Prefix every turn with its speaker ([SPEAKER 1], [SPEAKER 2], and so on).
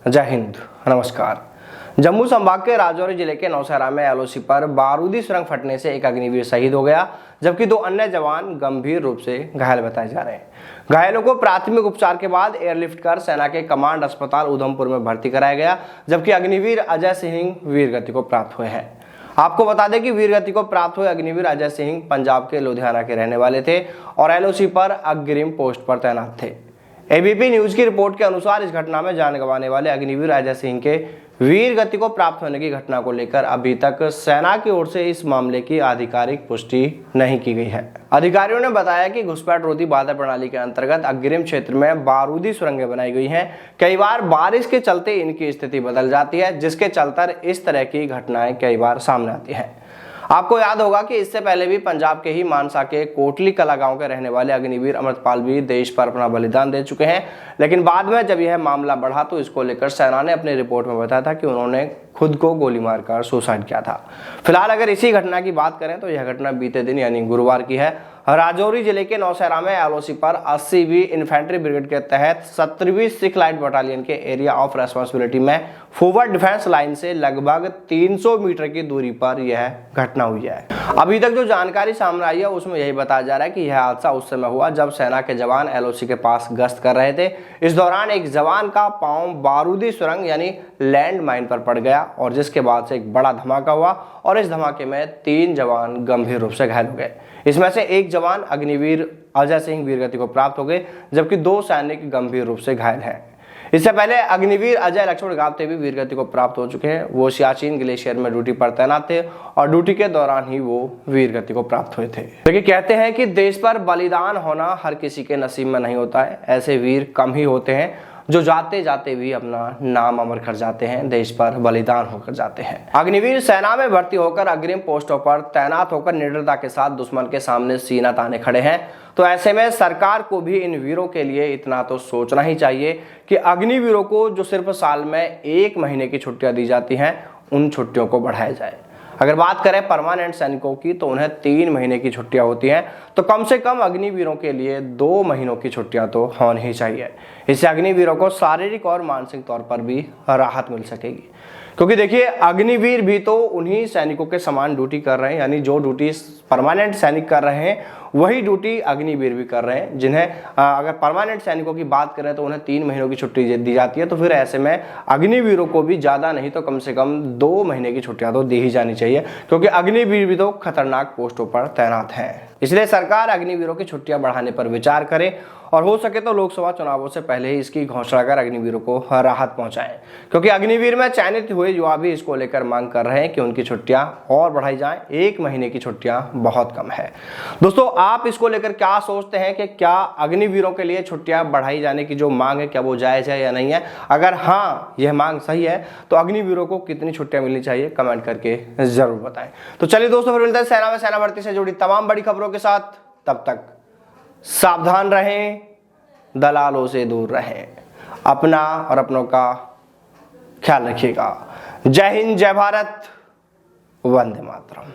[SPEAKER 1] जय हिंद, नमस्कार। जम्मू संभाग के राजौरी जिले के नौशहरा में एलओसी पर बारूदी सुरंग फटने से एक अग्निवीर शहीद हो गया, जबकि 2 अन्य जवान गंभीर रूप से घायल बताए जा रहे हैं। घायलों को प्राथमिक उपचार के बाद एयरलिफ्ट कर सेना के कमांड अस्पताल उधमपुर में भर्ती कराया गया, जबकि अग्निवीर अजय सिंह वीरगति को प्राप्त हुए हैं। आपको बता दें कि वीरगति को प्राप्त हुए अग्निवीर अजय सिंह पंजाब के लुधियाना के रहने वाले थे और एलओसी पर अग्रिम पोस्ट पर तैनात थे। एबीपी न्यूज की रिपोर्ट के अनुसार इस घटना में जान गंवाने वाले अग्निवीर अजय सिंह के वीरगति को प्राप्त होने की घटना को लेकर अभी तक सेना की ओर से इस मामले की आधिकारिक पुष्टि नहीं की गई है। अधिकारियों ने बताया कि घुसपैठ रोधी बाधा प्रणाली के अंतर्गत अग्रिम क्षेत्र में बारूदी सुरंगें बनाई गई हैं। कई बार बारिश के चलते इनकी स्थिति बदल जाती है, जिसके चलते इस तरह की घटनाएं कई बार सामने आती हैं। आपको याद होगा कि इससे पहले भी पंजाब के ही मानसा के कोटली कला गांव के रहने वाले अग्निवीर अमृतपाल भी देश पर अपना बलिदान दे चुके हैं, लेकिन बाद में जब यह मामला बढ़ा तो इसको लेकर सेना ने अपनी रिपोर्ट में बताया था कि उन्होंने खुद को गोली मारकर सुसाइड किया था। फिलहाल अगर इसी घटना की बात करें तो यह घटना बीते दिन यानी गुरुवार की है। राजौरी जिले के नौशहरा में एलओसी पर 80वीं इन्फेंट्री ब्रिगेड के तहत 17वीं सिख लाइट बटालियन के एरिया ऑफ रेस्पॉन्सिबिलिटी में फॉरवर्ड डिफेंस लाइन से लगभग 300 मीटर की दूरी पर यह घटना हुई है। अभी तक जो जानकारी सामने आई है उसमें यही बताया जा रहा है कि यह हादसा उस समय हुआ जब सेना के जवान एलओसी के पास गश्त कर रहे थे। इस दौरान एक जवान का पांव बारूदी सुरंग यानी लैंड माइन पर पड़ गया और जिसके बाद से एक बड़ा धमाका हुआ और इस धमाके में 3 जवान गंभीर रूप से घायल हो गए। इसमें से एक जवान अग्निवीर अजय सिंह वीरगति को प्राप्त हो गए, जबकि 2 सैनिक गंभीर रूप से घायल हैं। इससे पहले अग्निवीर अजय लक्ष्मण गावते भी वीरगति को प्राप्त हो चुके हैं। वो सियाचिन ग्लेशियर में ड्यूटी पर तैनात थे और ड्यूटी के दौरान ही वो वीरगति को प्राप्त हुए थे। लेकिन कहते हैं कि देश पर बलिदान होना हर किसी के नसीब में नहीं होता है। ऐसे वीर कम ही होते हैं जो जाते जाते भी अपना नाम अमर कर जाते हैं, देश पर बलिदान होकर जाते हैं। अग्निवीर सेना में भर्ती होकर अग्रिम पोस्टों पर तैनात होकर निडरता के साथ दुश्मन के सामने सीना ताने खड़े हैं। तो ऐसे में सरकार को भी इन वीरों के लिए इतना तो सोचना ही चाहिए कि अग्निवीरों को जो सिर्फ साल में 1 महीने की छुट्टियां दी जाती हैं, उन छुट्टियों को बढ़ाया जाए। अगर बात करें परमानेंट सैनिकों की तो उन्हें 3 महीने की छुट्टियां होती हैं, तो कम से कम अग्निवीरों के लिए 2 महीनों की छुट्टियां तो होनी ही चाहिए। इससे अग्निवीरों को शारीरिक और मानसिक तौर पर भी राहत मिल सकेगी, क्योंकि देखिए अग्निवीर भी तो उन्हीं सैनिकों के समान ड्यूटी कर रहे हैं, यानी जो ड्यूटी परमानेंट सैनिक कर रहे हैं वही ड्यूटी अग्निवीर भी कर रहे हैं। जिन्हें अगर परमानेंट सैनिकों की बात करें तो उन्हें 3 महीनों की छुट्टी दी जाती है, तो फिर ऐसे में अग्निवीरों को भी ज़्यादा नहीं तो कम से कम 2 महीने की छुट्टियां तो दी ही जानी चाहिए, क्योंकि अग्निवीर भी तो खतरनाक पोस्टों पर तैनात हैं। इसलिए सरकार अग्निवीरों की छुट्टियां बढ़ाने पर विचार करे और हो सके तो लोकसभा चुनावों से पहले ही इसकी घोषणा कर अग्निवीरों को राहत पहुंचाएं, क्योंकि अग्निवीर में चयनित हुए युवा भी इसको लेकर मांग कर रहे हैं कि उनकी छुट्टियां और बढ़ाई जाएं। 1 महीने की छुट्टियां बहुत कम है। दोस्तों, आप इसको लेकर क्या सोचते हैं कि क्या अग्निवीरों के लिए छुट्टियां बढ़ाई जाने की जो मांग है क्या वो जायज है या नहीं है? अगर हाँ यह मांग सही है तो अग्निवीरों को कितनी छुट्टियां मिलनी चाहिए, कमेंट करके जरूर बताएं। तो चलिए दोस्तों, फिर मिलते हैं सेना में सेना भर्ती से जुड़ी तमाम बड़ी खबरों के साथ। तब तक सावधान रहें, दलालों से दूर रहें, अपना और अपनों का ख्याल रखिएगा। जय हिंद, जय भारत, वंदे मातरम।